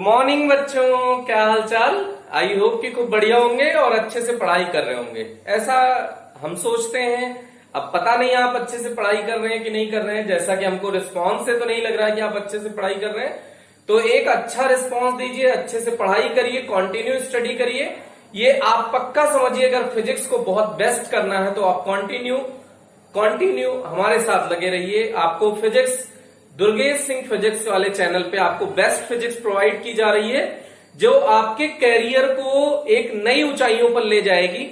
Morning बच्चों, क्या हाल चाल। आई होप कि खूब बढ़िया होंगे और अच्छे से पढ़ाई कर रहे होंगे, ऐसा हम सोचते हैं। अब पता नहीं आप अच्छे से पढ़ाई कर रहे हैं कि नहीं कर रहे हैं, जैसा कि हमको रिस्पॉन्स से तो नहीं लग रहा है कि आप अच्छे से पढ़ाई कर रहे हैं। तो एक अच्छा रिस्पॉन्स दीजिए, अच्छे से पढ़ाई करिए, कंटिन्यू स्टडी करिए। ये आप पक्का समझिए, अगर फिजिक्स को बहुत बेस्ट करना है तो आप कंटिन्यू हमारे साथ लगे रहिए। आपको फिजिक्स, दुर्गेश सिंह फिजिक्स वाले चैनल पे आपको बेस्ट फिजिक्स प्रोवाइड की जा रही है, जो आपके कैरियर को एक नई ऊंचाइयों पर ले जाएगी।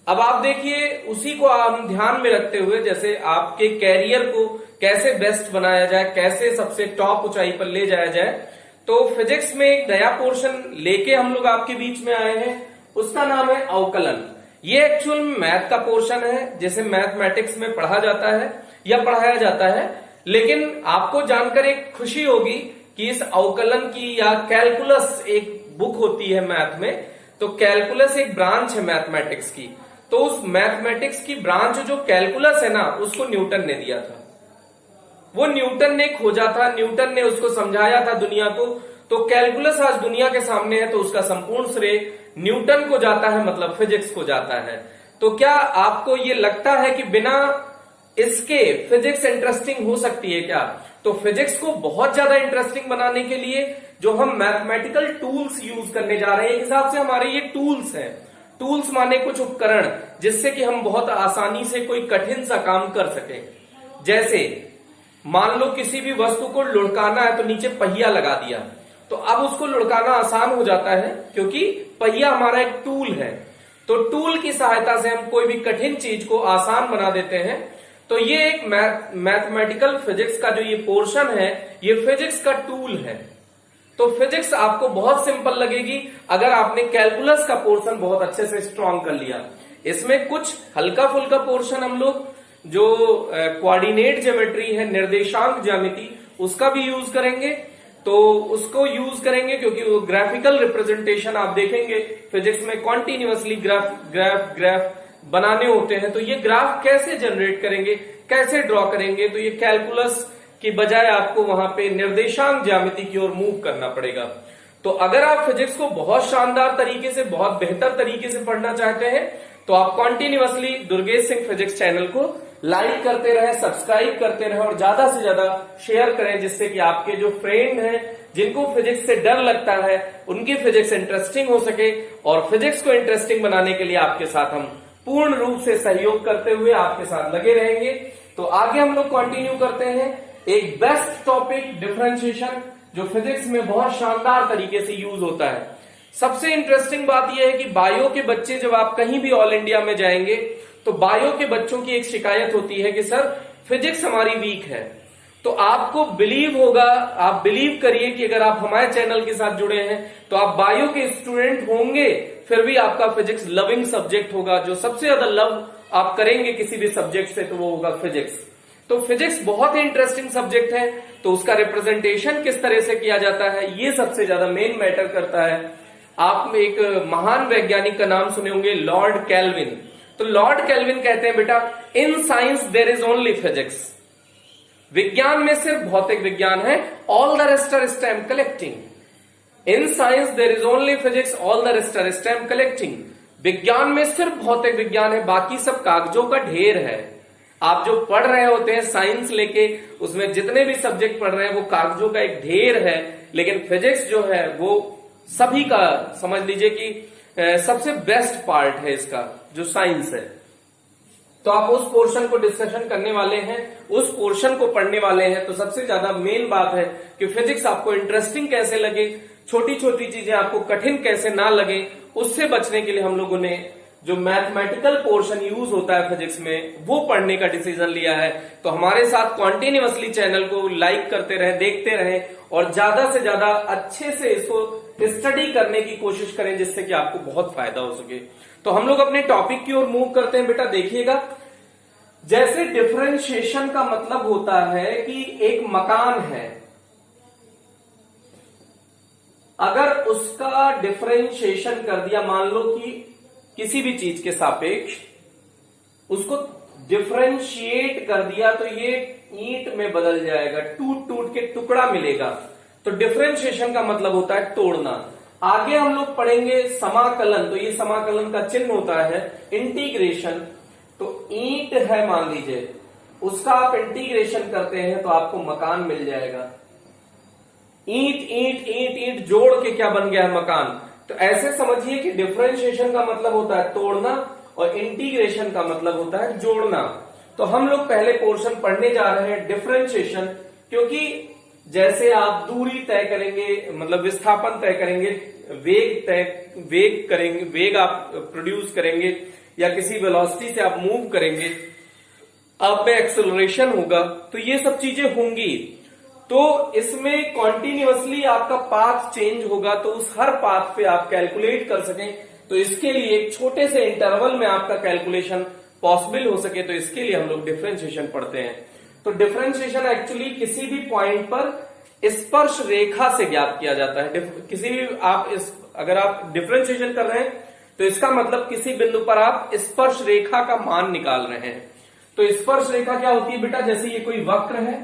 अब आप देखिए, उसी को हम ध्यान में रखते हुए, जैसे आपके कैरियर को कैसे बेस्ट बनाया जाए, कैसे सबसे टॉप ऊंचाई पर ले जाया जाए, तो फिजिक्स में एक नया पोर्शन लेके हम लोग आपके बीच में आए हैं। उसका नाम है अवकलन। ये एक्चुअल मैथ का पोर्शन है, जिसे मैथमेटिक्स में पढ़ा जाता है या पढ़ाया जाता है। लेकिन आपको जानकर एक खुशी होगी कि इस अवकलन की या कैलकुलस एक बुक होती है मैथ में, तो कैलकुलस एक ब्रांच है मैथमेटिक्स की। तो उस मैथमेटिक्स की ब्रांच जो कैलकुलस है ना, उसको न्यूटन ने दिया था। वो न्यूटन ने खोजा था, न्यूटन ने उसको समझाया था दुनिया को। तो कैलकुलस आज दुनिया के सामने है, तो उसका संपूर्ण श्रेय न्यूटन को जाता है, मतलब फिजिक्स को जाता है। तो क्या आपको ये लगता है कि बिना इसके फिजिक्स इंटरेस्टिंग हो सकती है क्या? तो फिजिक्स को बहुत ज्यादा इंटरेस्टिंग बनाने के लिए जो हम मैथमेटिकल टूल्स यूज करने जा रहे हैं, एक हिसाब से हमारे ये टूल्स हैं। टूल्स माने कुछ उपकरण, जिससे कि हम बहुत आसानी से कोई कठिन सा काम कर सकें। जैसे मान लो किसी भी वस्तु को लुढ़काना है, तो नीचे पहिया लगा दिया, तो अब उसको लुढ़काना आसान हो जाता है, क्योंकि पहिया हमारा एक टूल है। तो टूल की सहायता से हम कोई भी कठिन चीज को आसान बना देते हैं। तो ये एक मैथमेटिकल फिजिक्स का जो ये पोर्शन है, ये फिजिक्स का टूल है। तो फिजिक्स आपको बहुत सिंपल लगेगी अगर आपने कैलकुलस का पोर्शन बहुत अच्छे से स्ट्रॉन्ग कर लिया। इसमें कुछ हल्का फुल्का पोर्शन हम लोग जो कोऑर्डिनेट ज्योमेट्री है, निर्देशांक ज्यामिति, उसका भी यूज करेंगे। तो उसको यूज करेंगे क्योंकि वो ग्राफिकल रिप्रेजेंटेशन आप देखेंगे फिजिक्स में कॉन्टिन्यूअसली ग्राफ बनाने होते हैं। तो ये ग्राफ कैसे जनरेट करेंगे, कैसे ड्रॉ करेंगे, तो ये कैलकुलस की बजाय आपको वहां पे निर्देशांक ज्यामिति की ओर मूव करना पड़ेगा। तो अगर आप फिजिक्स को बहुत शानदार तरीके से, बहुत बेहतर तरीके से पढ़ना चाहते हैं, तो आप continuously Durgesh Singh physics channel को लाइक करते रहे, सब्सक्राइब करते रहे और ज्यादा से ज्यादा शेयर करें, जिससे कि आपके जो फ्रेंड हैं, जिनको फिजिक्स से डर लगता है, उनकी फिजिक्स इंटरेस्टिंग हो सके। और फिजिक्स को इंटरेस्टिंग बनाने के लिए आपके साथ हम पूर्ण रूप से सहयोग करते हुए आपके साथ लगे रहेंगे। तो आगे हम लोग कंटिन्यू करते हैं एक बेस्ट टॉपिक, डिफरेंशिएशन, जो फिजिक्स में बहुत शानदार तरीके से यूज होता है। सबसे इंटरेस्टिंग बात यह है कि बायो के बच्चे, जब आप कहीं भी ऑल इंडिया में जाएंगे, तो बायो के बच्चों की एक शिकायत होती है कि सर फिजिक्स हमारी वीक है। तो आपको बिलीव होगा, आप बिलीव करिए कि अगर आप हमारे चैनल के साथ जुड़े हैं तो आप बायो के स्टूडेंट होंगे, फिर भी आपका फिजिक्स लविंग सब्जेक्ट होगा। जो सबसे ज्यादा लव आप करेंगे किसी भी सब्जेक्ट से, तो वो होगा फिजिक्स। तो फिजिक्स बहुत ही इंटरेस्टिंग सब्जेक्ट है। तो उसका रिप्रेजेंटेशन किस तरह से किया जाता है, ये सबसे ज्यादा मेन मैटर करता है। आप एक महान वैज्ञानिक का नाम सुने होंगे, लॉर्ड कैल्विन। तो लॉर्ड कैल्विन कहते हैं, बेटा in science there is only physics. विज्ञान में सिर्फ भौतिक विज्ञान है, all the rest are stamp collecting. In science there is only physics, all the rest are stamp collecting. विज्ञान में सिर्फ भौतिक विज्ञान है, बाकी सब कागजों का ढेर है। आप जो पढ़ रहे होते हैं साइंस लेके, उसमें जितने भी सब्जेक्ट पढ़ रहे हैं वो कागजों का एक ढेर है। लेकिन फिजिक्स जो है वो सभी का, समझ लीजिए कि सबसे बेस्ट पार्ट है इसका, जो साइंस है। तो आप उस पोर्शन को डिस्कशन करने वाले हैं, उस पोर्शन को पढ़ने वाले हैं। तो सबसे ज्यादा मेन बात है कि फिजिक्स आपको इंटरेस्टिंग कैसे लगे, छोटी छोटी चीजें आपको कठिन कैसे ना लगे, उससे बचने के लिए हम लोगों ने जो मैथमेटिकल पोर्शन यूज होता है फिजिक्स में, वो पढ़ने का डिसीजन लिया है। तो हमारे साथ कॉन्टिन्यूअसली चैनल को लाइक करते रहे, देखते रहे और ज्यादा से ज्यादा अच्छे से इसको स्टडी करने की कोशिश करें, जिससे कि आपको बहुत फायदा हो सके। तो हम लोग अपने टॉपिक की ओर मूव करते हैं। बेटा देखिएगा, जैसे डिफरेंशिएशन का मतलब होता है कि एक मकान है, अगर उसका डिफरेंशिएशन कर दिया, मान लो कि किसी भी चीज के सापेक्ष उसको डिफरेंशिएट कर दिया, तो ये ईंट में बदल जाएगा, टूट टूट के टुकड़ा मिलेगा। तो डिफरेंशिएशन का मतलब होता है तोड़ना। आगे हम लोग पढ़ेंगे समाकलन, तो ये समाकलन का चिन्ह होता है इंटीग्रेशन। तो ईंट है मान लीजिए, उसका आप इंटीग्रेशन करते हैं तो आपको मकान मिल जाएगा। ईंट ईंट ईंट ईंट जोड़ के क्या बन गया है, मकान। तो ऐसे समझिए कि डिफरेंशिएशन का मतलब होता है तोड़ना और इंटीग्रेशन का मतलब होता है जोड़ना। तो हम लोग पहले पोर्शन पढ़ने जा रहे हैं डिफरेंशिएशन, क्योंकि जैसे आप दूरी तय करेंगे, मतलब विस्थापन तय करेंगे, वेग करेंगे, वेग आप प्रोड्यूस करेंगे या किसी वेलोसिटी से आप मूव करेंगे, आप में एक्सेलरेशन होगा, तो ये सब चीजें होंगी। तो इसमें कॉन्टिन्यूअसली आपका पाथ चेंज होगा, तो उस हर पाथ पे आप कैलकुलेट कर सकें, तो इसके लिए एक छोटे से इंटरवल में आपका कैलकुलेशन पॉसिबल हो सके, तो इसके लिए हम लोग डिफरेंशिएशन पढ़ते हैं। तो डिफरेंशिएशन एक्चुअली किसी भी पॉइंट पर स्पर्श रेखा से ज्ञात किया जाता है। किसी भी अगर आप डिफरेंशिएशन कर रहे हैं तो इसका मतलब किसी बिंदु पर आप स्पर्श रेखा का मान निकाल रहे हैं। तो स्पर्श रेखा क्या होती है बेटा, जैसे ये कोई वक्र है,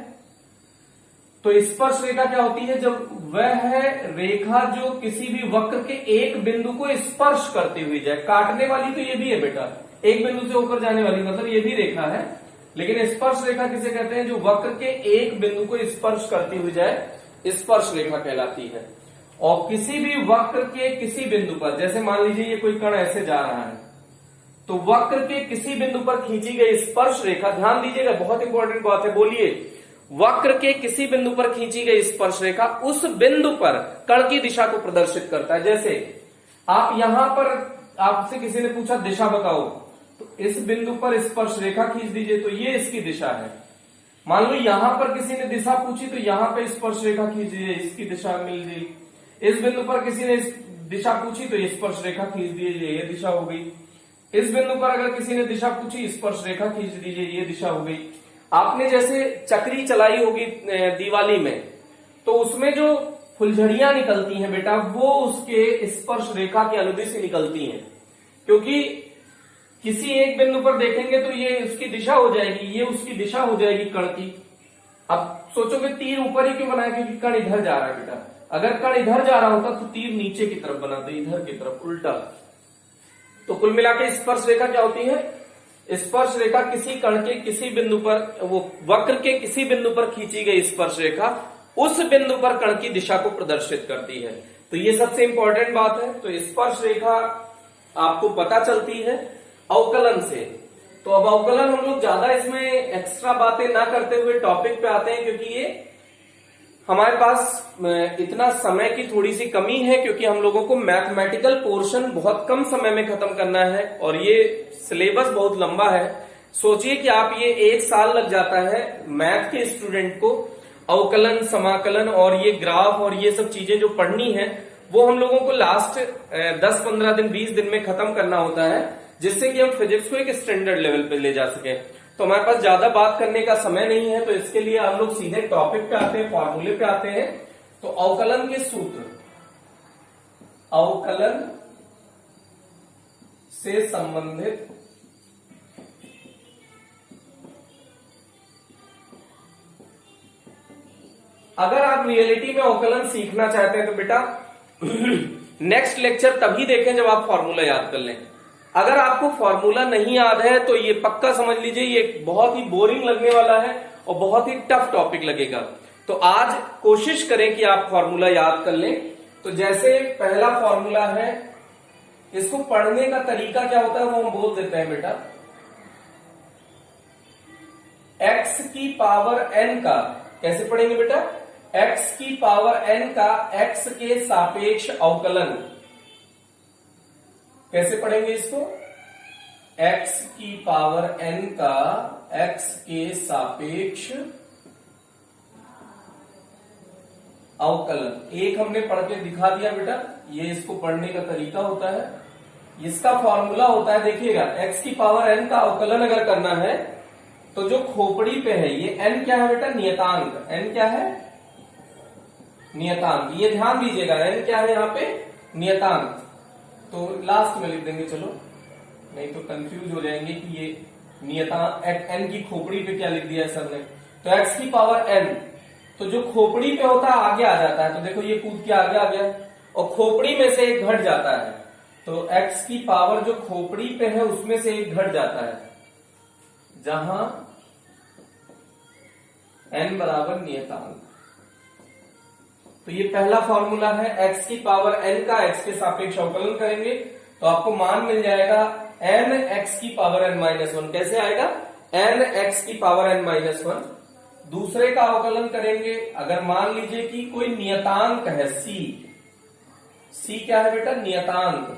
तो स्पर्श रेखा क्या होती है, जब वह रेखा जो किसी भी वक्र के एक बिंदु को स्पर्श करती हुई जाए। काटने वाली तो ये भी है बेटा, एक बिंदु से होकर जाने वाली, मतलब ये भी रेखा है, लेकिन स्पर्श रेखा किसे कहते हैं, जो वक्र के एक बिंदु को स्पर्श करती हुई जाए, स्पर्श रेखा कहलाती है। और किसी भी वक्र के किसी बिंदु पर, जैसे मान लीजिए ये कोई कण ऐसे जा रहा है, तो वक्र के किसी बिंदु पर खींची गई स्पर्श रेखा, ध्यान दीजिएगा बहुत इंपॉर्टेंट बात है, बोलिए, वक्र के किसी बिंदु पर खींची गई स्पर्श रेखा उस बिंदु पर कण की दिशा को प्रदर्शित करता है। जैसे आप यहां पर, आपसे किसी ने पूछा दिशा बताओ, तो इस बिंदु पर स्पर्श रेखा खींच दीजिए, तो ये इसकी दिशा है। मान लो यहां पर किसी ने दिशा पूछी, तो यहां पे स्पर्श रेखा खींच दीजिए, इसकी दिशा मिल गई। इस बिंदु पर किसी ने दिशा पूछी, तो स्पर्श रेखा खींच दीजिए, ये दिशा हो गई। इस बिंदु पर अगर किसी ने दिशा पूछी, स्पर्श रेखा खींच दीजिए, ये दिशा हो गई। आपने जैसे चक्री चलाई होगी दिवाली में, तो उसमें जो फुलझड़ियां निकलती हैं बेटा, वो उसके स्पर्श रेखा के अनुदिश ही निकलती हैं, क्योंकि किसी एक बिंदु पर देखेंगे तो ये उसकी दिशा हो जाएगी, ये उसकी दिशा हो जाएगी कण की। अब सोचोगे तीर ऊपर ही क्यों बनाया, क्योंकि कण इधर जा रहा है बेटा। अगर कण इधर जा रहा होता तो तीर नीचे की तरफ बनाते, इधर की तरफ, उल्टा। तो कुल मिला के स्पर्श रेखा क्या होती है, स्पर्श रेखा किसी कण के किसी बिंदु पर, वो वक्र के किसी बिंदु पर खींची गई स्पर्श रेखा उस बिंदु पर कण की दिशा को प्रदर्शित करती है। तो ये सबसे इंपॉर्टेंट बात है। तो स्पर्श रेखा आपको पता चलती है अवकलन से। तो अब अवकलन हम लोग ज्यादा इसमें एक्स्ट्रा बातें ना करते हुए टॉपिक पे आते हैं, क्योंकि ये हमारे पास इतना समय की थोड़ी सी कमी है, क्योंकि हम लोगों को मैथमेटिकल पोर्शन बहुत कम समय में खत्म करना है और ये सिलेबस बहुत लंबा है। सोचिए कि आप ये 1 साल लग जाता है मैथ के स्टूडेंट को अवकलन, समाकलन और ये ग्राफ और ये सब चीजें जो पढ़नी है, वो हम लोगों को लास्ट 10-15 दिन 20 दिन में खत्म करना होता है, जिससे कि हम फिजिक्स को एक स्टैंडर्ड लेवल पे ले जा सके। तो हमारे पास ज्यादा बात करने का समय नहीं है, तो इसके लिए हम लोग सीधे टॉपिक पे आते हैं, फॉर्मूले पे आते हैं। तो अवकलन के सूत्र, अवकलन से संबंधित अगर आप रियलिटी में अवकलन सीखना चाहते हैं तो बेटा नेक्स्ट लेक्चर तभी देखें जब आप फॉर्मूला याद कर लें। अगर आपको फॉर्मूला नहीं याद है तो ये पक्का समझ लीजिए ये बहुत ही बोरिंग लगने वाला है और बहुत ही टफ टॉपिक लगेगा। तो आज कोशिश करें कि आप फॉर्मूला याद कर लें। तो जैसे पहला फॉर्मूला है, इसको पढ़ने का तरीका क्या होता है वो हम बोल देते हैं बेटा। x की पावर n का कैसे पढ़ेंगे बेटा, x की पावर n का x के सापेक्ष अवकलन। कैसे पढ़ेंगे इसको, x की पावर n का x के सापेक्ष अवकलन। एक हमने पढ़ के दिखा दिया बेटा, ये इसको पढ़ने का तरीका होता है। इसका फॉर्मूला होता है, देखिएगा, x की पावर n का अवकलन अगर करना है तो जो खोपड़ी पे है ये n क्या है बेटा, नियतांक। n क्या है, नियतांक। ये ध्यान दीजिएगा, n क्या है यहाँ पे, नियतांक। तो लास्ट में लिख देंगे, चलो नहीं तो कंफ्यूज हो जाएंगे कि ये नियतांक n की खोपड़ी पे क्या लिख दिया है सर ने। तो x की पावर n तो जो खोपड़ी पे होता है आगे आ जाता है, तो देखो ये कूद के आगे आ गया, और खोपड़ी में से एक घट जाता है, तो x की पावर जो खोपड़ी पे है उसमें से एक घट जाता है, जहां n बराबर नियतांक। तो ये पहला फॉर्मूला है, x की पावर n का x के सापेक्ष अवकलन करेंगे तो आपको मान मिल जाएगा n x की पावर n माइनस वन। कैसे आएगा? n x की पावर n माइनस वन। दूसरे का अवकलन करेंगे, अगर मान लीजिए कि कोई नियतांक है c क्या है बेटा? नियतांक।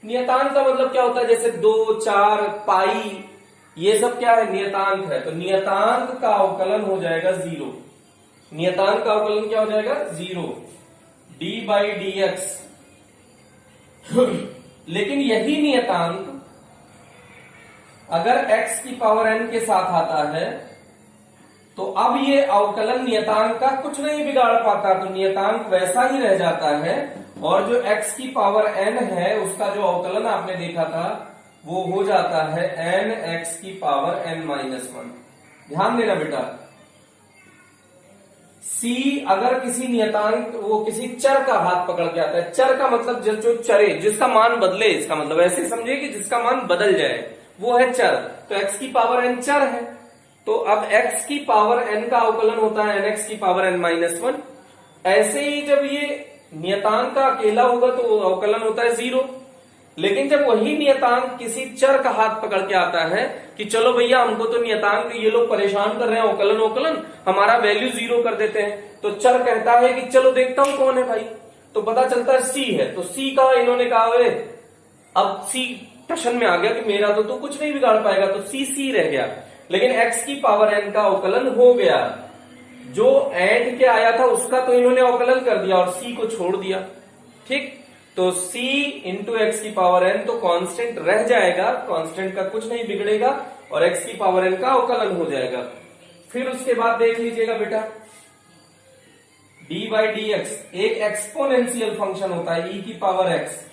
नियतांक का मतलब क्या होता है? जैसे 2, 4, पाई, ये सब क्या है? नियतांक है। तो नियतांक का अवकलन हो जाएगा 0। नियतांक का अवकलन क्या हो जाएगा? 0 d/dx। लेकिन यही नियतांक अगर x की पावर n के साथ आता है तो अब ये अवकलन नियतांक का कुछ नहीं बिगाड़ पाता, तो नियतांक वैसा ही रह जाता है, और जो x की पावर n है उसका जो अवकलन आपने देखा था वो हो जाता है n x की पावर n माइनस वन। ध्यान देना बेटा, c अगर किसी नियतांक, वो किसी चर का हाथ पकड़ के आता है, चर का मतलब जो चरे, जिसका मान बदले, इसका मतलब ऐसे समझिए कि जिसका मान बदल जाए, वो है चर। तो x की पावर n चर है, तो अब x की पावर n का अवकलन होता है nx की पावर n माइनस वन। ऐसे ही जब ये नियतांक का अकेला होगा तो अवकलन होता है 0। लेकिन जब वही नियतांक किसी चर का हाथ पकड़ के आता है कि चलो भैया हमको तो नियतांक ये लोग परेशान कर रहे हैं, अवकलन हमारा वैल्यू 0 कर देते हैं, तो चर कहता है कि चलो देखता हूं कौन है भाई, तो पता चलता है c है। तो c का इन्होंने कहा अब c टशन में आ गया कि मेरा तो कुछ नहीं बिगाड़ पाएगा, तो c रह गया। लेकिन x की पावर n का अवकलन हो गया, जो एंड के आया था उसका तो इन्होंने अवकलन कर दिया और c को छोड़ दिया। ठीक, तो c इंटू एक्स की पावर n तो कांस्टेंट रह जाएगा, कांस्टेंट का कुछ नहीं बिगड़ेगा, और x की पावर n का अवकलन हो जाएगा। फिर उसके बाद देख लीजिएगा बेटा, d/dx एक एक्सपोनेंशियल फंक्शन होता है e की पावर x।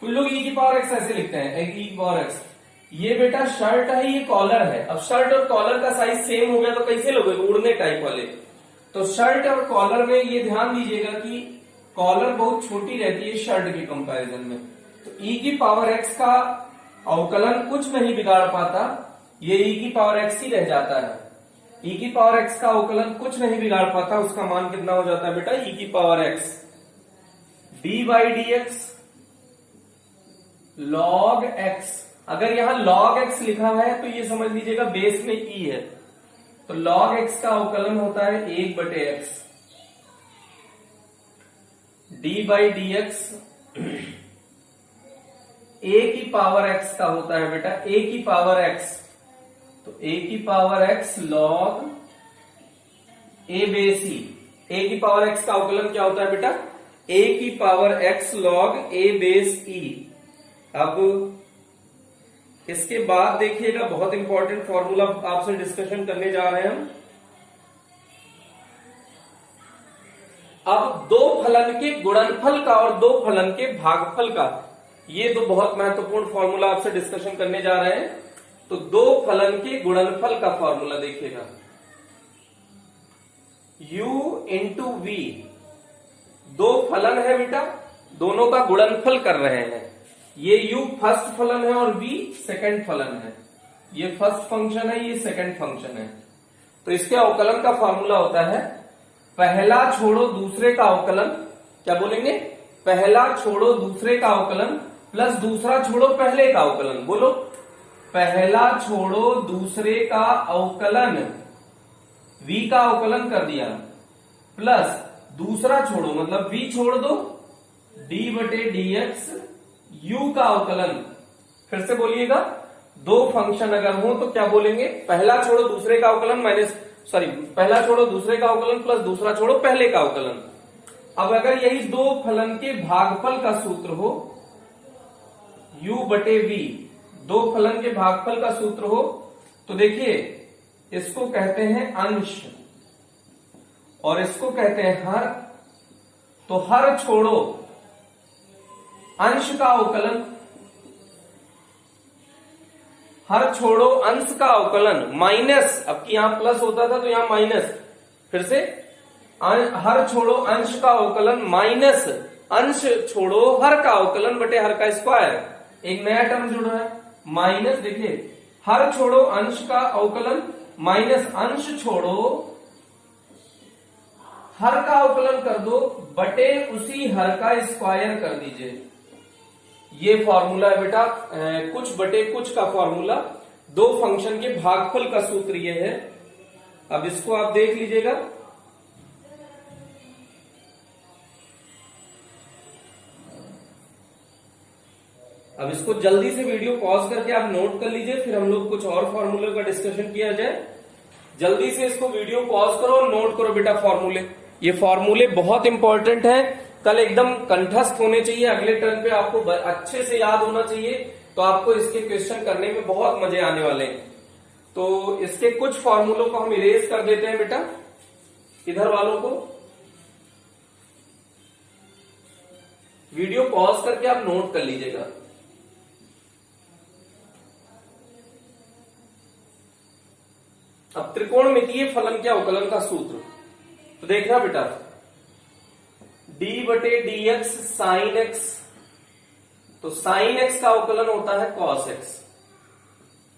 कुछ लोग e की पावर x ऐसे लिखते हैं, एक e की पावर x। ये बेटा शर्ट है, ये कॉलर है। अब शर्ट और कॉलर का साइज सेम हो गया तो कैसे लोगे? उड़ने टाइप वाले। तो शर्ट और कॉलर में ये ध्यान दीजिएगा कि कॉलर बहुत छोटी रहती है शर्ट के कंपैरिजन में, तो e की पावर x का अवकलन कुछ नहीं बिगाड़ पाता, ये e की पावर x ही रह जाता है। e की पावर x का अवकलन कुछ नहीं बिगाड़ पाता, उसका मान कितना हो जाता है बेटा? e की power x d/dx log x। अगर यहां log x लिखा है तो ये समझ लीजिएगा बेस में e है, तो log x का अवकलन होता है 1/x d/dx a की पावर x का होता है बेटा a की पावर x, तो a की power x log a base e। a की पावर x का अवकलन क्या होता है बेटा? a की power x log a base e। अब इसके बाद देखिएगा, बहुत इंपॉर्टेंट फॉर्मूला आपसे डिस्कशन करने जा रहे हैं हम। अब दो फलन के गुणनफल का और दो फलन के भागफल का, ये तो बहुत महत्वपूर्ण फॉर्मूला आपसे डिस्कशन करने जा रहे हैं। तो दो फलन के गुणनफल का फॉर्मूला देखिएगा, u इंटू वी। दो फलन है बेटा, दोनों का गुणनफल कर रहे हैं। ये u फर्स्ट फलन है और v सेकंड फलन है। ये फर्स्ट फंक्शन है, ये सेकंड फंक्शन है। तो इसके अवकलन का फॉर्मूला होता है पहला छोड़ो दूसरे का अवकलन। क्या बोलेंगे? पहला छोड़ो दूसरे का अवकलन प्लस दूसरा छोड़ो पहले का अवकलन। बोलो, पहला छोड़ो दूसरे का अवकलन, v का अवकलन कर दिया, प्लस दूसरा छोड़ो मतलब v छोड़ दो, d/dx u का अवकलन। फिर से बोलिएगा, दो फंक्शन अगर हो तो क्या बोलेंगे? पहला छोड़ो दूसरे का अवकलन पहला छोड़ो दूसरे का अवकलन प्लस दूसरा छोड़ो पहले का अवकलन। अब अगर यही दो फलन के भागफल का सूत्र हो, u/v, दो फलन के भागफल का सूत्र हो, तो देखिए इसको कहते हैं अंश और इसको कहते हैं हर। तो हर छोड़ो अंश का अवकलन, हर छोड़ो अंश का अवकलन माइनस, अब की यहां प्लस होता था तो यहां माइनस, फिर से हर छोड़ो अंश का अवकलन माइनस अंश छोड़ो हर का अवकलन बटे हर का स्क्वायर। एक नया टर्म जुड़ रहा है माइनस, देखिए हर छोड़ो अंश का अवकलन माइनस अंश छोड़ो हर का अवकलन कर दो बटे उसी हर का स्क्वायर कर दीजिए। ये फॉर्मूला है बेटा, कुछ बटे कुछ का फॉर्मूला, दो फंक्शन के भागफल का सूत्र ये है। अब इसको आप देख लीजिएगा। अब इसको जल्दी से वीडियो पॉज करके आप नोट कर लीजिए, फिर हम लोग कुछ और फॉर्मूले का डिस्कशन किया जाए। जल्दी से इसको वीडियो पॉज करो और नोट करो बेटा फॉर्मूले। ये फॉर्मूले बहुत इंपॉर्टेंट है, कल एकदम कंठस्थ होने चाहिए, अगले टर्न पे आपको अच्छे से याद होना चाहिए, तो आपको इसके क्वेश्चन करने में बहुत मजे आने वाले हैं। तो इसके कुछ फॉर्मूलों को हम इरेज कर देते हैं बेटा, इधर वालों को वीडियो पॉज करके आप नोट कर लीजिएगा। अब त्रिकोणमितीय फलन के अवकलन का सूत्र तो देखना बेटा, d बटे डी एक्स साइन एक्स, तो साइन एक्स का अवकलन होता है कॉस एक्स,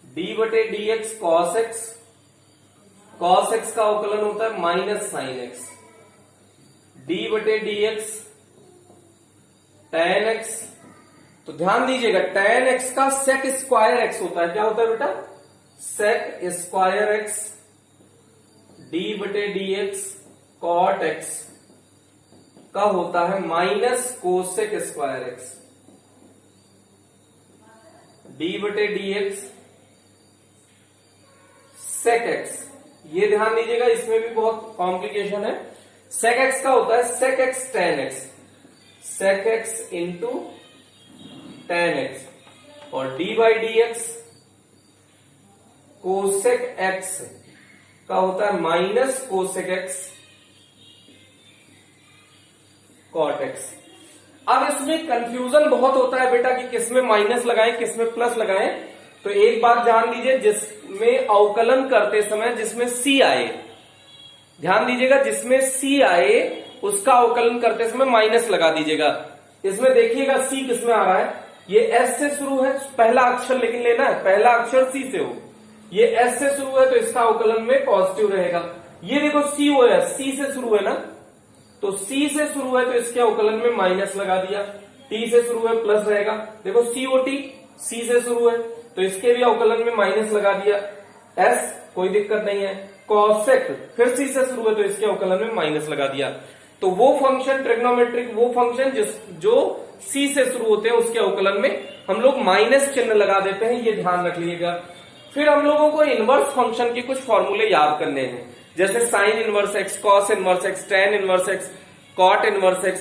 d बटे D x cos x, cos x का अवकलन होता है माइनस साइन एक्स, d बटे डी एक्स टेन एक्स। तो ध्यान दीजिएगा टेन एक्स का सेक स्क्वायर एक्स होता है, क्या होता है बेटा, सेक स्क्वायर एक्स, d बटे डी एक्स कॉट एक्स का होता है minus cosec square x, d बटे डी एक्स सेक एक्स। ये ध्यान दीजिएगा, इसमें भी बहुत कॉम्प्लिकेशन है। सेक एक्स का होता है sec x tan x, sec x into tan x, और d by D x cosec x का होता है minus cosec x cot x. अब इसमें कंफ्यूजन बहुत होता है बेटा कि किसमें माइनस लगाएं किसमें प्लस लगाएं। तो एक बात जान लीजिए, जिसमें अवकलन करते समय जिसमें c आए, ध्यान दीजिएगा जिसमें c आए उसका अवकलन करते समय माइनस लगा दीजिएगा। इसमें देखिएगा c किसमें आ रहा है, ये s से शुरू है, पहला अक्षर लेकिन लेना है, पहला अक्षर c से हो, ये s से शुरू है तो इसका अवकलन में पॉजिटिव रहेगा। ये देखो c वो है, c से शुरू है ना, तो c से शुरू है तो इसके अवकलन में माइनस लगा दिया, t से शुरू है प्लस रहेगा। देखो COT c से शुरू है तो इसके भी अवकलन में माइनस लगा दिया, s कोई दिक्कत नहीं है, कॉसेक फिर c से शुरू है तो इसके अवकलन में माइनस लगा दिया। तो वो फंक्शन ट्रिग्नोमेट्रिक, वो फंक्शन जो c से शुरू होते हैं उसके अवकलन में हम लोग माइनस चिन्ह लगा देते हैं, ये ध्यान रख लीजिएगा। फिर हम लोगों को इनवर्स फंक्शन के कुछ फॉर्मूले याद करने हैं, जैसे sine inverse x, cos inverse x, tan inverse x, cot inverse x,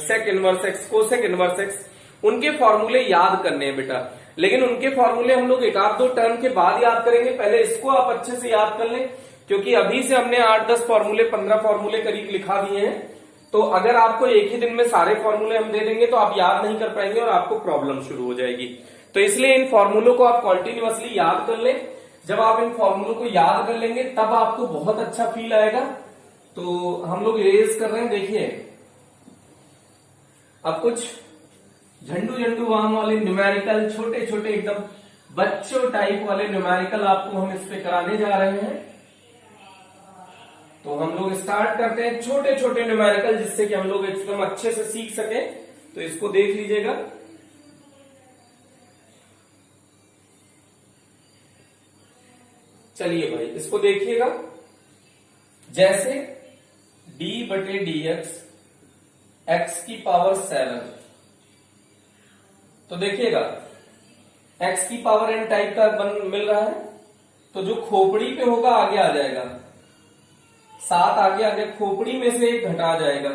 sec inverse x, cosec inverse x, उनके फॉर्मूले याद करने हैं बेटा। लेकिन उनके फॉर्मूले हम लोग एक आध दो टर्म के बाद याद करेंगे, पहले इसको आप अच्छे से याद कर लें, क्योंकि अभी से हमने 8-10 फॉर्मूले 15 फॉर्मूले करीब लिखा दिए हैं। तो अगर आपको एक ही दिन में सारे फॉर्मूले हम दे देंगे तो आप याद नहीं कर पाएंगे और आपको प्रॉब्लम शुरू हो जाएगी। तो इसलिए इन फॉर्मूलों को आप कॉन्टिन्यूअसली याद कर लें। जब आप इन फॉर्मूलों को याद कर लेंगे तब आपको बहुत अच्छा फील आएगा। तो हम लोग इरेज कर रहे हैं, देखिए अब कुछ झंडू झंडू वाम वाले न्यूमेरिकल, छोटे छोटे एकदम बच्चों टाइप वाले न्यूमेरिकल आपको हम इस पे कराने जा रहे हैं। तो हम लोग स्टार्ट करते हैं छोटे छोटे न्यूमेरिकल, जिससे कि हम लोग एकदम अच्छे से सीख सके। तो इसको देख लीजिएगा, चलिए भाई इसको देखिएगा। जैसे d बटे डी एक्स एक्स की पावर 7, तो देखिएगा x की पावर n टाइप का मिल रहा है, तो जो खोपड़ी पे होगा आगे आ जाएगा, 7 आगे आगे खोपड़ी में से 1 घटा जाएगा,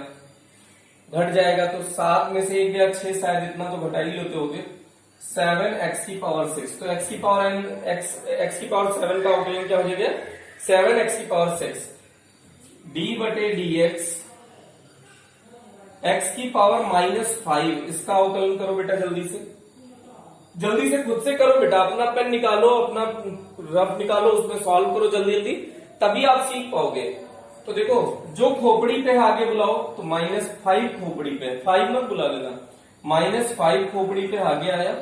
घट जाएगा, तो 7 में से 1 गया 6, शायद इतना तो घटा ही लेते होगे, 7 x की पावर 6। तो x की पावर n, x की पावर 7 का अवकलन क्या हो जाएगा, 7 x की पावर 6 d बटे डी एक्स की पावर -5, इसका अवकलन करो बेटा, जल्दी से खुद से करो बेटा, अपना पेन निकालो, अपना रफ निकालो, उसमें सॉल्व करो जल्दी जल्दी, तभी आप सीख पाओगे। तो देखो जो खोपड़ी पे है आगे बुलाओ, तो -5 खोपड़ी पे, 5 मत बुला देना, -5 खोपड़ी पे आगे आया,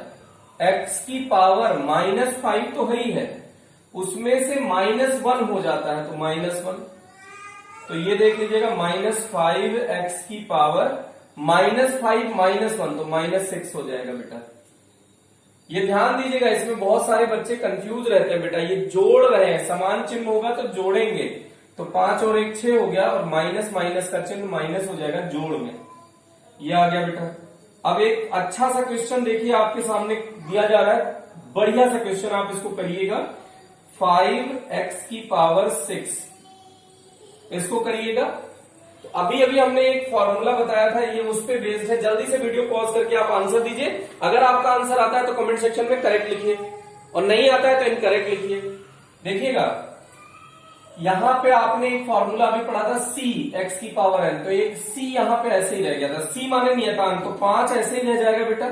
x की पावर -5 तो है ही है, उसमें से -1 हो जाता है, तो -1, तो ये देख लीजिएगा -5x की पावर -5 -1 तो -6 हो जाएगा बेटा। ये ध्यान दीजिएगा, इसमें बहुत सारे बच्चे कंफ्यूज रहते हैं बेटा, ये जोड़ रहे हैं, समान चिन्ह होगा तो जोड़ेंगे, तो 5 और 1 6 हो गया, और माइनस माइनस का चिन्ह माइनस हो जाएगा जोड़ में, ये आ गया बेटा। अब एक अच्छा सा क्वेश्चन देखिए आपके सामने दिया जा रहा है, बढ़िया सा क्वेश्चन, आप इसको करिएगा, 5x की पावर 6, इसको करिएगा। तो अभी अभी हमने एक फॉर्मूला बताया था, ये उस पे बेस्ड है, जल्दी से वीडियो पॉज करके आप आंसर दीजिए। अगर आपका आंसर आता है तो कमेंट सेक्शन में करेक्ट लिखिए, और नहीं आता है तो इनकरेक्ट लिखिए। देखिएगा यहां पे आपने एक फॉर्मूला अभी पढ़ा था c x की पावर n, तो एक c यहां पे ऐसे ही रह गया था, c माने नियतांक, तो 5 ऐसे ही रह जाएगा बेटा।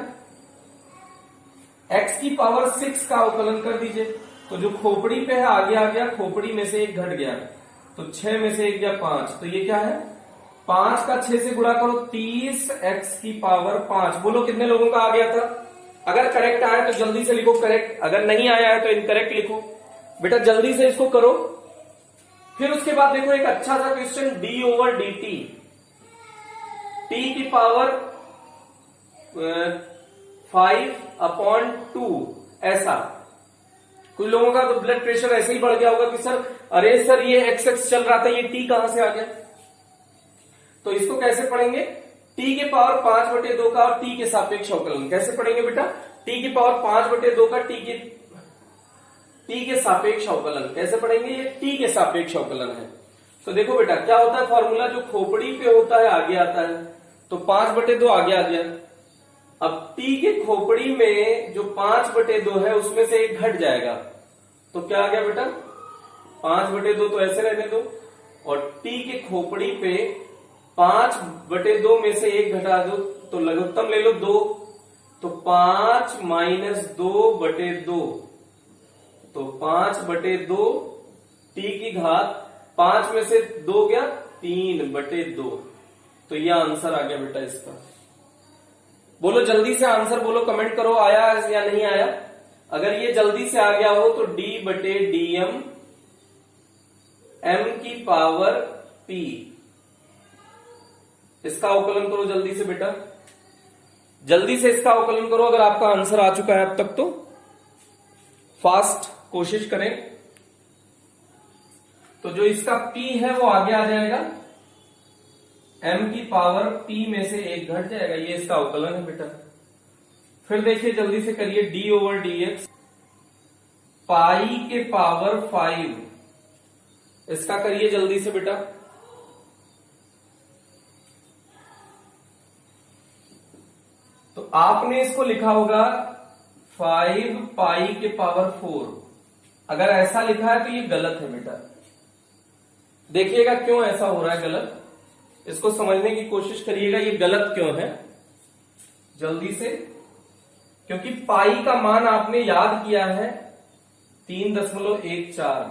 x की पावर 6 का अवकलन कर दीजिए, तो जो खोपड़ी पे है आगे आ गया, खोपड़ी में से 1 घट गया, तो 6 में से 1 गया 5, तो ये क्या है, 5 का 6 से गुणा करो, 30x की पावर 5। बोलो कितने लोगों का आ गया था? अगर करेक्ट आया तो जल्दी से लिखो करेक्ट, अगर नहीं आया है तो इनकरेक्ट लिखो बेटा, जल्दी से इसको करो। फिर उसके बाद देखो एक अच्छा सा क्वेश्चन, d/dt, t की पावर 5/2, ऐसा। कुछ लोगों का तो ब्लड प्रेशर ऐसे ही बढ़ गया होगा कि सर अरे सर ये x चल रहा था, ये t कहां से आ गया? तो इसको कैसे पढ़ेंगे, t के पावर 5/2 का और t के सापेक्ष अवकलन कैसे पढ़ेंगे बेटा, t की पावर 5/2 का t के सापेक्ष अवकलन कैसे पढ़ेंगे, ये t के सापेक्ष अवकलन है। तो देखो बेटा क्या होता है फॉर्मूला, जो खोपड़ी पे होता है आगे आता है, तो 5/2 आगे आ गया। अब t के खोपड़ी में जो 5/2 है उसमें से 1 घट जाएगा, तो क्या आ गया बेटा, 5/2 तो ऐसे रहने दो, और t के खोपड़ी पे 5/2 में से 1 घटा दो, तो लघुत्तम ले लो 2, तो 5 - 2/2, तो 5/2, t की घात 5 में से 2 गया 3/2, तो यह आंसर आ गया बेटा इसका। बोलो जल्दी से आंसर बोलो, कमेंट करो आया या नहीं आया। अगर ये जल्दी से आ गया हो तो d/dm m की पावर p, इसका अवकलन करो जल्दी से बेटा, जल्दी से इसका अवकलन करो। अगर आपका आंसर आ चुका है अब तक तो फास्ट कोशिश करें। तो जो इसका p है वो आगे आ जाएगा, m की पावर p में से 1 घट जाएगा, ये इसका अवकलन है बेटा। फिर देखिए जल्दी से करिए, d/dx पाई के पावर 5, इसका करिए जल्दी से बेटा। तो आपने इसको लिखा होगा 5 पाई के पावर 4, अगर ऐसा लिखा है तो ये गलत है बेटा। देखिएगा क्यों ऐसा हो रहा है गलत, इसको समझने की कोशिश करिएगा, ये गलत क्यों है जल्दी से। क्योंकि पाई का मान आपने याद किया है 3.14,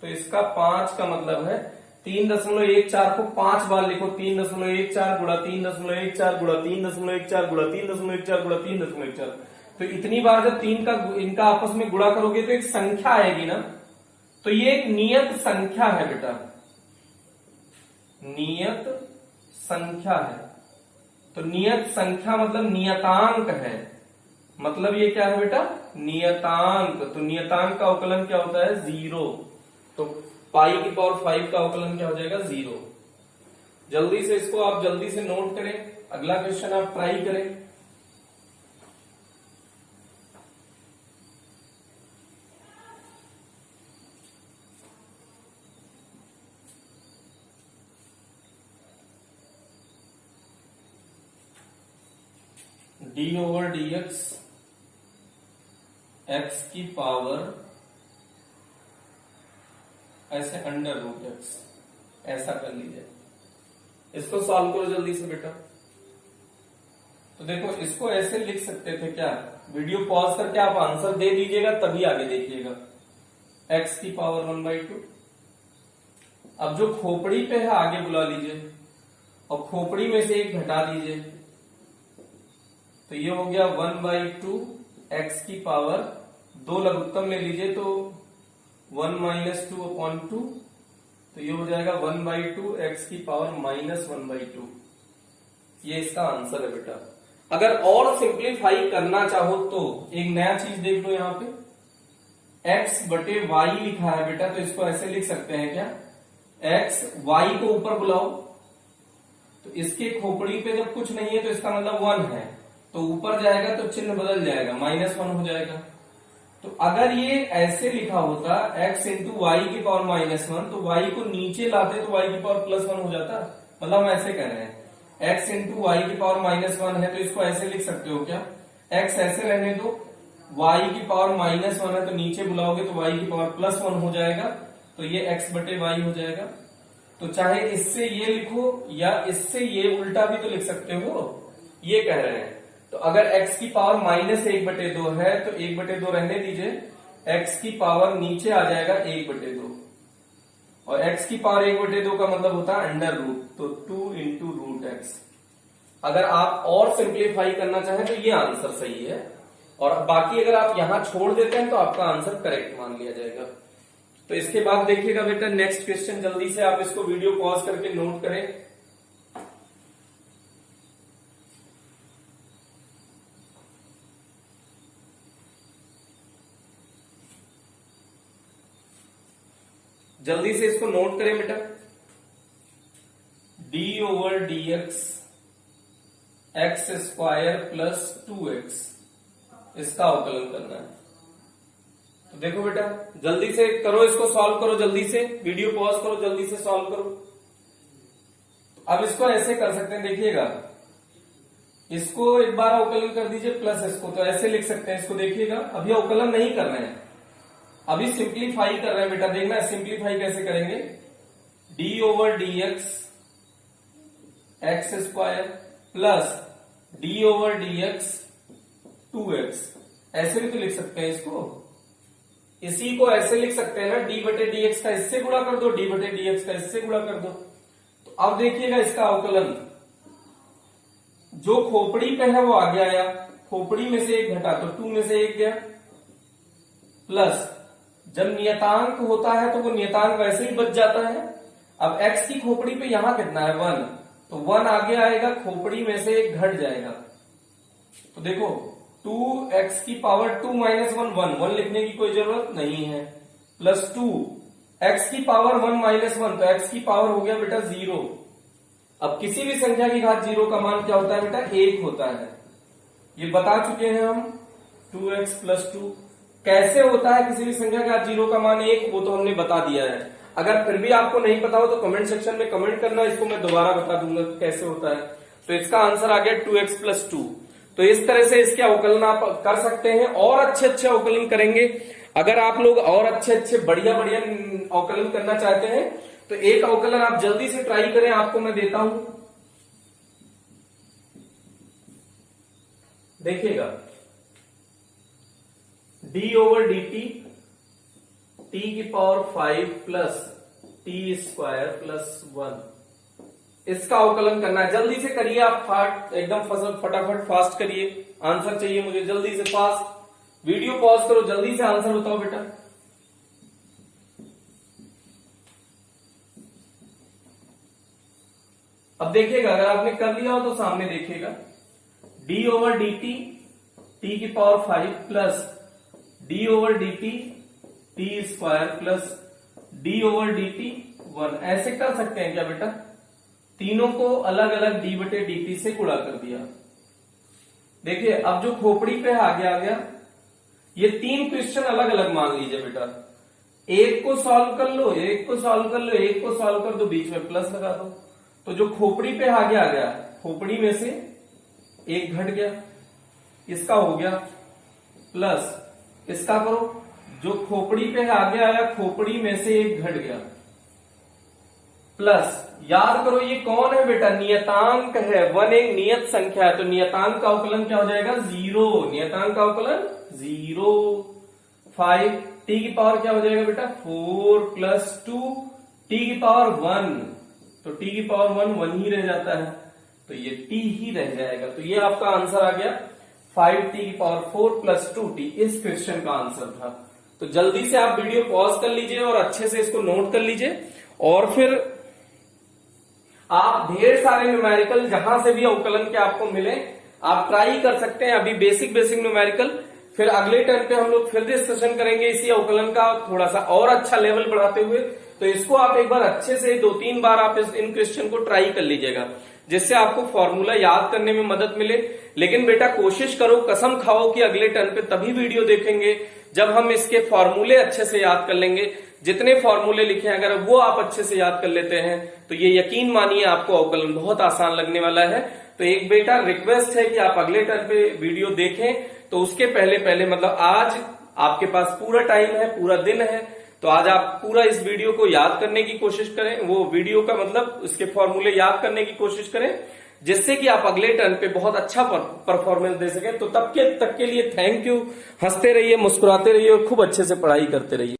तो इसका 5 का मतलब है 3.14 को 5 बार लिखो, 3.14 गुणा 3.14 गुणा 3.14 गुणा 3.14 गुणा 3.14, तो इतनी बार जब 3 का इनका आपस में गुणा करोगे तो एक संख्या आएगी ना, तो ये एक नियत संख्या है बेटा, नियत संख्या है। तो नियत संख्या मतलब नियतांक है, मतलब ये क्या है बेटा, नियतांक। तो नियतांक का अवकलन क्या होता है, 0, तो पाई की पावर 5 का अवकलन क्या हो जाएगा, 0। जल्दी से इसको आप जल्दी से नोट करें, अगला क्वेश्चन आप ट्राई करें। d/dx x की पावर ऐसे √x, ऐसा कर लीजिए। इसको सॉल्व करो जल्दी से बेटा। तो देखो इसको ऐसे लिख सकते थे क्या, वीडियो पॉज करके आप आंसर दे दीजिएगा तभी आगे देखिएगा। x की पावर 1/2 अब जो खोपड़ी पे है आगे बुला लीजिए और खोपड़ी में से एक घटा दीजिए, तो ये हो गया 1/2 x की पावर 2 लघुत्तम ले लीजिए तो 1 - 2/2, तो ये हो जाएगा 1/2 x की पावर -1/2। ये इसका आंसर है बेटा। अगर और सिंप्लीफाई करना चाहो तो एक नया चीज देख लो, यहां पे x/y लिखा है बेटा, तो इसको ऐसे लिख सकते हैं क्या, x y को ऊपर बुलाओ, तो इसके खोपड़ी पे जब कुछ नहीं है तो इसका मतलब 1 है, तो ऊपर जाएगा तो चिन्ह बदल जाएगा, -1 हो जाएगा। तो अगर ये ऐसे लिखा होता x × y की पावर -1, तो y को नीचे लाते तो y की पावर +1 हो जाता। मतलब हम ऐसे कह रहे हैं x × y की पावर -1 है, तो इसको ऐसे लिख सकते हो क्या, x ऐसे रहने दो, y की पावर -1 है तो नीचे बुलाओगे तो y की पावर +1 हो जाएगा, तो ये x/y हो जाएगा। तो चाहे इससे ये लिखो या इससे ये उल्टा भी तो लिख सकते हो, ये कह रहे हैं। तो अगर x की पावर -1/2 है तो 1/2 रहने दीजिए, x की पावर नीचे आ जाएगा 1/2, और x की पावर 1/2 का मतलब होता है √, तो 2 × √x। अगर आप और सिंप्लीफाई करना चाहें तो ये आंसर सही है, और बाकी अगर आप यहां छोड़ देते हैं तो आपका आंसर करेक्ट मान लिया जाएगा। तो इसके बाद देखिएगा बेटा नेक्स्ट क्वेश्चन, जल्दी से आप इसको वीडियो पॉज करके नोट करें। जल्दी से इसको नोट करें बेटा। d/dx x² + 2x, इसका अवकलन करना है। तो देखो बेटा जल्दी से करो, इसको सॉल्व करो, जल्दी से वीडियो पॉज करो, जल्दी से सॉल्व करो। अब इसको ऐसे कर सकते हैं, देखिएगा इसको एक बार अवकलन कर दीजिए प्लस इसको, तो ऐसे लिख सकते हैं इसको। देखिएगा अभी अवकलन नहीं कर रहे हैं, अभी सिंप्लीफाई कर रहे हैं बेटा। देखना सिंप्लीफाई कैसे करेंगे, d/dx x² + d/dx 2x, ऐसे भी तो लिख सकते हैं इसको। इसी को ऐसे लिख सकते हैं ना, d/dx का इससे गुणा कर दो, d/dx का इससे गुणा कर दो। तो अब देखिएगा इसका अवकलन, जो खोपड़ी पे है वो आगे आया, खोपड़ी में से एक घटा तो 2 में से 1 गया, प्लस जब नियतांक होता है तो वो नियतांक वैसे ही बच जाता है। अब x की खोपड़ी पे यहां कितना है 1, तो 1 आगे आएगा, खोपड़ी में से एक घट जाएगा। तो देखो 2x की पावर 2 - 1 1 लिखने की कोई जरूरत नहीं है, प्लस 2 x की पावर 1 - 1, तो x की पावर हो गया बेटा 0। अब किसी भी संख्या की घात 0 का मान क्या होता है बेटा, 1 होता है। ये बता चुके हैं हम, 2x + 2 कैसे होता है किसी भी संख्या का 0 का मान 1, वो तो हमने बता दिया है। अगर फिर भी आपको नहीं पता हो तो कमेंट सेक्शन में कमेंट करना, इसको मैं दोबारा बता दूंगा कैसे होता है। तो इसका आंसर आ गया 2x + 2। तो इस तरह से इसके अवकलन आप कर सकते हैं, और अच्छे अच्छे अवकलन करेंगे। अगर आप लोग और अच्छे अच्छे बढ़िया बढ़िया अवकलन करना चाहते हैं तो एक अवकलन आप जल्दी से ट्राई करें, आपको मैं देता हूं, देखिएगा d/dt t⁵ + t² + 1, इसका अवकलन करना है। जल्दी से करिए आप, एकदम फटाफट फास्ट करिए, आंसर चाहिए मुझे जल्दी से फास्ट। वीडियो पॉज करो, जल्दी से आंसर बताओ बेटा। अब देखिएगा अगर आपने कर लिया हो तो सामने देखिएगा, d/dt t⁵ + d/dt t² + d/dt 1, ऐसे कर सकते हैं क्या बेटा, तीनों को अलग अलग d/dt से गुणा कर दिया। देखिए अब जो खोपड़ी पे आगे आ गया, ये 3 क्वेश्चन अलग अलग मान लीजिए बेटा, एक को सॉल्व कर लो, एक को सॉल्व कर लो, एक को सॉल्व कर दो, बीच में प्लस लगा दो। तो जो खोपड़ी पे आगे आ गया, खोपड़ी में से एक घट गया, इसका हो गया प्लस, इसका करो, जो खोपड़ी पे आगे आया खोपड़ी में से एक घट गया, प्लस याद करो ये कौन है बेटा, नियतांक है, 1 एक नियत संख्या है, तो नियतांक का अवकलन क्या हो जाएगा 0, नियतांक का अवकलन 0। 5 t की पावर क्या हो जाएगा बेटा 4 + 2 टी की पावर 1, तो टी की पावर 1 ही रह जाता है, तो ये टी ही रह जाएगा। तो ये आपका आंसर आ गया 5t की पावर 4 प्लस 2t, इस क्वेश्चन का आंसर था। तो जल्दी से आप वीडियो पॉज कर लीजिए और अच्छे से इसको नोट कर लीजिए, और फिर आप ढेर सारे न्यूमेरिकल जहां से भी अवकलन के आपको मिले आप ट्राई कर सकते हैं। अभी बेसिक न्यूमेरिकल, फिर अगले टर्म पे हम लोग फिर डिस्कशन करेंगे इसी अवकलन का थोड़ा सा और अच्छा लेवल बढ़ाते हुए। तो इसको आप एक बार अच्छे से 2-3 बार आप इन क्वेश्चन को ट्राई कर लीजिएगा, जिससे आपको फॉर्मूला याद करने में मदद मिले। लेकिन बेटा कोशिश करो, कसम खाओ कि अगले टर्म पे तभी वीडियो देखेंगे जब हम इसके फॉर्मूले अच्छे से याद कर लेंगे। जितने फॉर्मूले लिखे हैं अगर वो आप अच्छे से याद कर लेते हैं तो ये यकीन मानिए आपको अवकलन बहुत आसान लगने वाला है। तो एक बेटा रिक्वेस्ट है कि आप अगले टर्म पे वीडियो देखें, तो उसके पहले मतलब आज आपके पास पूरा टाइम है, पूरा दिन है, तो आज आप पूरा इस वीडियो को याद करने की कोशिश करें। वो वीडियो का मतलब उसके फॉर्मूले याद करने की कोशिश करें, जिससे कि आप अगले टर्न पे बहुत अच्छा परफॉर्मेंस दे सकें। तो तब तक के लिए थैंक यू। हंसते रहिए, मुस्कुराते रहिए और खूब अच्छे से पढ़ाई करते रहिए।